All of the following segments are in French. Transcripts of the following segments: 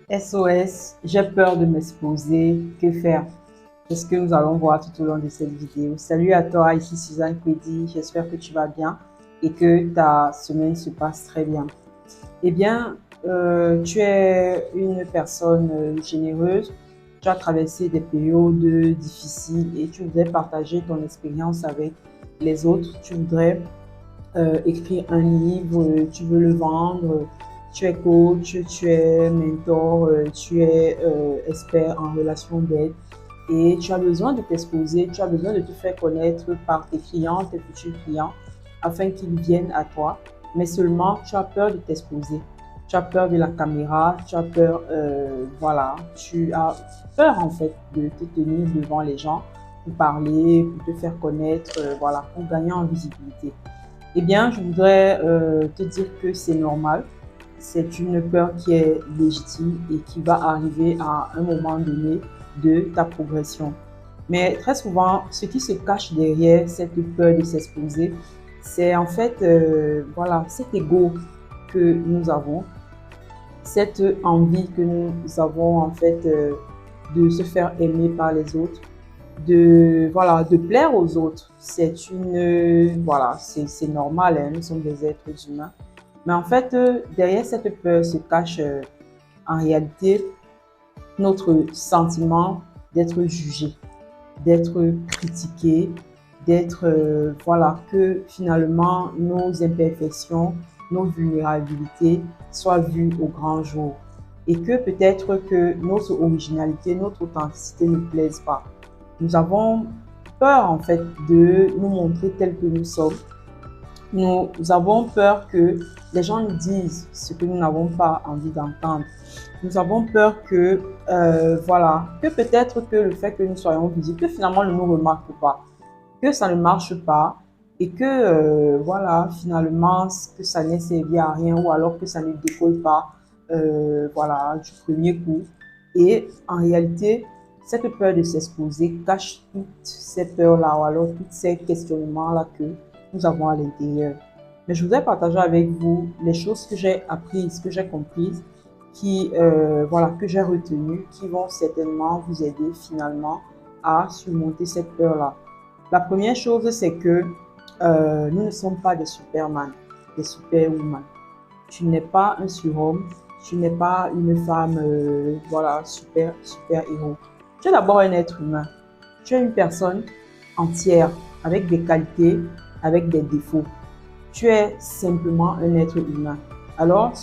SOS, j'ai peur de m'exposer. Que faire? C'est ce que nous allons voir tout au long de cette vidéo. Salut à toi, ici Suzanne Kwedi. J'espère que tu vas bien et que ta semaine se passe très bien. Eh bien, tu es une personne généreuse. Tu as traversé des périodes difficiles et tu voudrais partager ton expérience avec les autres. Tu voudrais écrire un livre, tu veux le vendre, tu es coach, tu es mentor, tu es expert en relations d'aide et tu as besoin de t'exposer, tu as besoin de te faire connaître par tes clients, tes futurs clients, afin qu'ils viennent à toi, mais seulement tu as peur de t'exposer. Tu as peur de la caméra, tu as peur, voilà, tu as peur en fait de te tenir devant les gens pour parler, pour te faire connaître, voilà, pour gagner en visibilité. Eh bien, je voudrais te dire que c'est normal. C'est une peur qui est légitime et qui va arriver à un moment donné de ta progression. Mais très souvent, ce qui se cache derrière cette peur de s'exposer, c'est en fait voilà, cet ego que nous avons, cette envie que nous avons en fait de se faire aimer par les autres, de voilà, de plaire aux autres. C'est une voilà, c'est normal, hein, nous sommes des êtres humains. Mais en fait, derrière cette peur se cache en réalité notre sentiment d'être jugé, d'être critiqué, d'être voilà, que finalement nos imperfections, nos vulnérabilités soient vues au grand jour et que peut-être que notre originalité, notre authenticité ne plaise pas. Nous avons peur en fait de nous montrer tels que nous sommes. Nous avons peur que les gens nous disent ce que nous n'avons pas envie d'entendre. Nous avons peur que, voilà, que peut-être que le fait que nous soyons visibles, que finalement on ne nous remarque pas, que ça ne marche pas et que, voilà, finalement, que ça n'ait servi à rien ou alors que ça ne décolle pas, voilà, du premier coup. Et en réalité, cette peur de s'exposer cache toutes ces peurs-là ou alors tous ces questionnements-là que nous avons à l'intérieur. Mais je voudrais partager avec vous les choses que j'ai apprises, que j'ai comprises, qui, voilà, que j'ai retenues, qui vont certainement vous aider finalement à surmonter cette peur-là. La première chose, c'est que nous ne sommes pas des superman, des superwoman. Tu n'es pas un surhomme, tu n'es pas une femme, voilà, super héros. Tu es d'abord un être humain. Tu es une personne entière, avec des qualités, avec des défauts. Tu es simplement un être humain. Alors,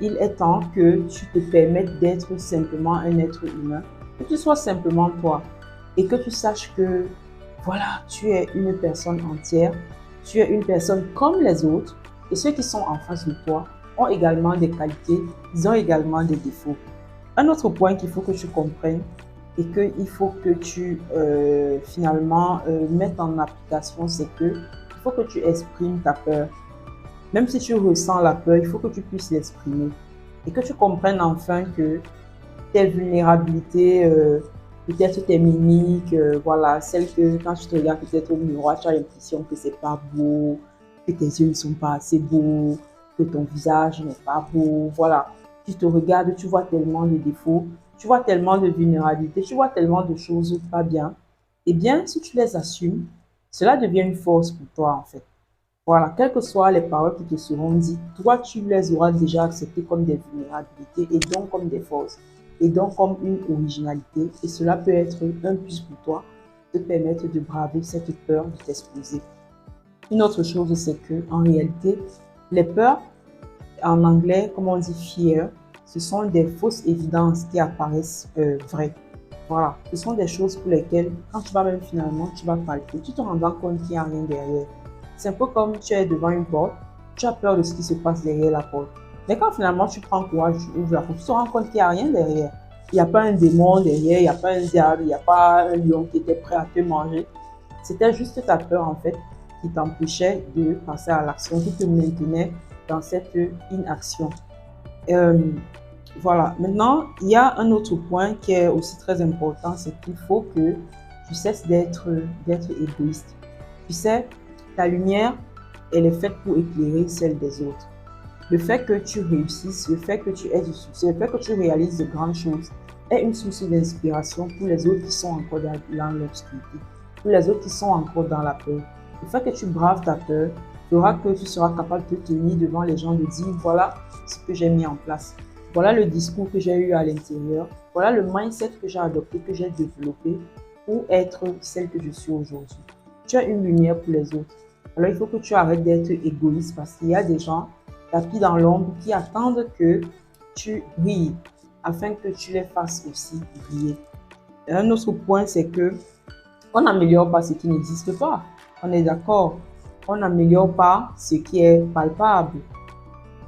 il est temps que tu te permettes d'être simplement un être humain, que tu sois simplement toi et que tu saches que, voilà, tu es une personne entière, tu es une personne comme les autres et ceux qui sont en face de toi ont également des qualités, ils ont également des défauts. Un autre point qu'il faut que tu comprennes et qu'il faut que tu finalement mettes en application, c'est que il faut que tu exprimes ta peur. Même si tu ressens la peur, il faut que tu puisses l'exprimer et que tu comprennes enfin que tes vulnérabilités, peut-être tes mimiques, voilà, celles que quand tu te regardes peut-être au miroir, tu as l'impression que c'est pas beau, que tes yeux ne sont pas assez beaux, que ton visage n'est pas beau, voilà. Tu te regardes, tu vois tellement de défauts, tu vois tellement de vulnérabilités, tu vois tellement de choses pas bien. Eh bien, si tu les assumes, cela devient une force pour toi en fait. Voilà, quelles que soient les paroles qui te seront dites, toi, tu les auras déjà acceptées comme des vulnérabilités et donc comme des forces et donc comme une originalité. Et cela peut être un plus pour toi, te permettre de braver cette peur de t'exposer. Une autre chose, c'est que en réalité, les peurs, en anglais, comme on dit fear, ce sont des fausses évidences qui apparaissent vraies. Voilà, ce sont des choses pour lesquelles, quand tu vas même finalement, tu vas palper, tu te rendras compte qu'il n'y a rien derrière. C'est un peu comme tu es devant une porte, tu as peur de ce qui se passe derrière la porte. Mais quand finalement tu prends courage, tu ouvres la porte, tu te rends compte qu'il n'y a rien derrière. Il n'y a pas un démon derrière, il n'y a pas un diable, il n'y a pas un lion qui était prêt à te manger. C'était juste ta peur en fait qui t'empêchait de passer à l'action, qui te maintenait dans cette inaction. Euh, voilà. Maintenant, il y a un autre point qui est aussi très important, c'est qu'il faut que tu cesses d'être égoïste. Tu sais, ta lumière, elle est faite pour éclairer celle des autres. le fait que tu réussisses, le fait que tu aies du succès, le fait que tu réalises de grandes choses est une source d'inspiration pour les autres qui sont encore dans l'obscurité, pour les autres qui sont encore dans la peur. Le fait que tu braves ta peur fera que tu seras capable de te tenir devant les gens, de dire voilà ce que j'ai mis en place, voilà le discours que j'ai eu à l'intérieur, voilà le mindset que j'ai adopté, que j'ai développé pour être celle que je suis aujourd'hui. Tu as une lumière pour les autres. Alors il faut que tu arrêtes d'être égoïste parce qu'il y a des gens tapis dans l'ombre qui attendent que tu brilles afin que tu les fasses aussi briller. Et un autre point, c'est que on n'améliore pas ce qui n'existe pas. On est d'accord. On n'améliore pas ce qui est palpable.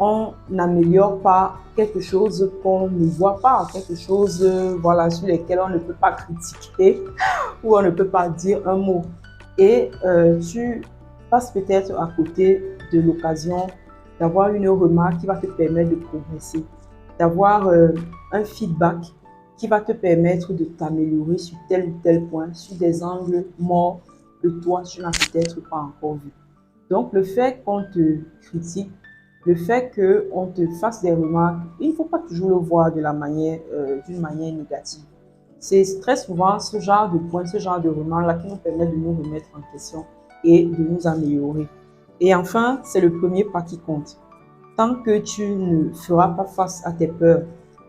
On n'améliore pas quelque chose qu'on ne voit pas, quelque chose voilà, sur lequel on ne peut pas critiquer ou on ne peut pas dire un mot. Et tu passes peut-être à côté de l'occasion d'avoir une remarque qui va te permettre de progresser, d'avoir un feedback qui va te permettre de t'améliorer sur tel ou tel point, sur des angles morts que toi, tu n'as peut-être pas encore vu. Donc, le fait qu'on te critique, le fait qu'on te fasse des remarques, il ne faut pas toujours le voir d'une manière négative. C'est très souvent ce genre de points, ce genre de remarques-là qui nous permettent de nous remettre en question et de nous améliorer. Et enfin, c'est le premier pas qui compte. Tant que tu ne feras pas face à tes peurs,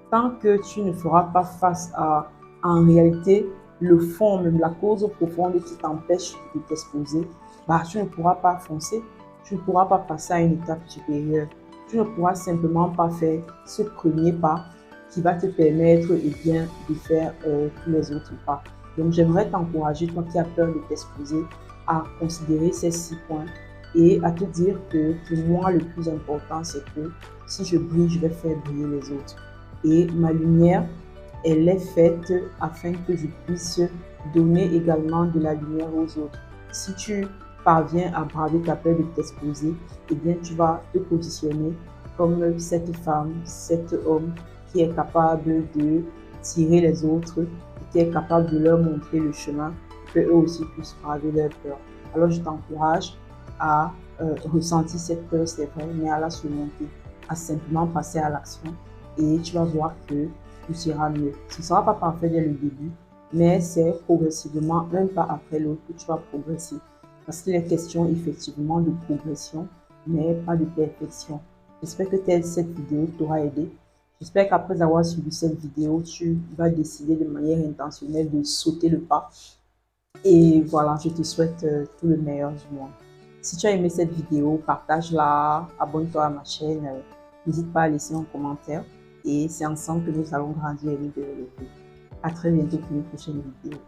tant que tu ne feras pas face à, en réalité, le fond, même la cause profonde qui t'empêche de t'exposer, bah, tu ne pourras pas foncer, tu ne pourras pas passer à une étape supérieure. Tu ne pourras simplement pas faire ce premier pas qui va te permettre bien, de faire tous les autres pas. Donc, j'aimerais t'encourager, toi qui as peur de t'exposer, à considérer ces 6 points et à te dire que pour moi, le plus important, c'est que si je brille, je vais faire briller les autres. Et ma lumière, elle est faite afin que je puisse donner également de la lumière aux autres. Si tu parviens à braver ta peur de t'exposer, eh bien, tu vas te positionner comme cette femme, cet homme qui est capable de tirer les autres, qui est capable de leur montrer le chemin, que eux aussi puissent braver leur peur. Alors, je t'encourage à ressentir cette peur, c'est vrai, mais à la surmonter, à simplement passer à l'action et tu vas voir que tout ira mieux. Ce ne sera pas parfait dès le début, mais c'est progressivement, un pas après l'autre, que tu vas progresser. Parce qu'il est question effectivement de progression, mais pas de perfection. J'espère que cette vidéo t'aura aidé. J'espère qu'après avoir suivi cette vidéo, tu vas décider de manière intentionnelle de sauter le pas. Et voilà, je te souhaite tout le meilleur du monde. Si tu as aimé cette vidéo, partage-la, abonne-toi à ma chaîne, n'hésite pas à laisser un commentaire. Et c'est ensemble que nous allons grandir et nous développer. À très bientôt pour une prochaine vidéo.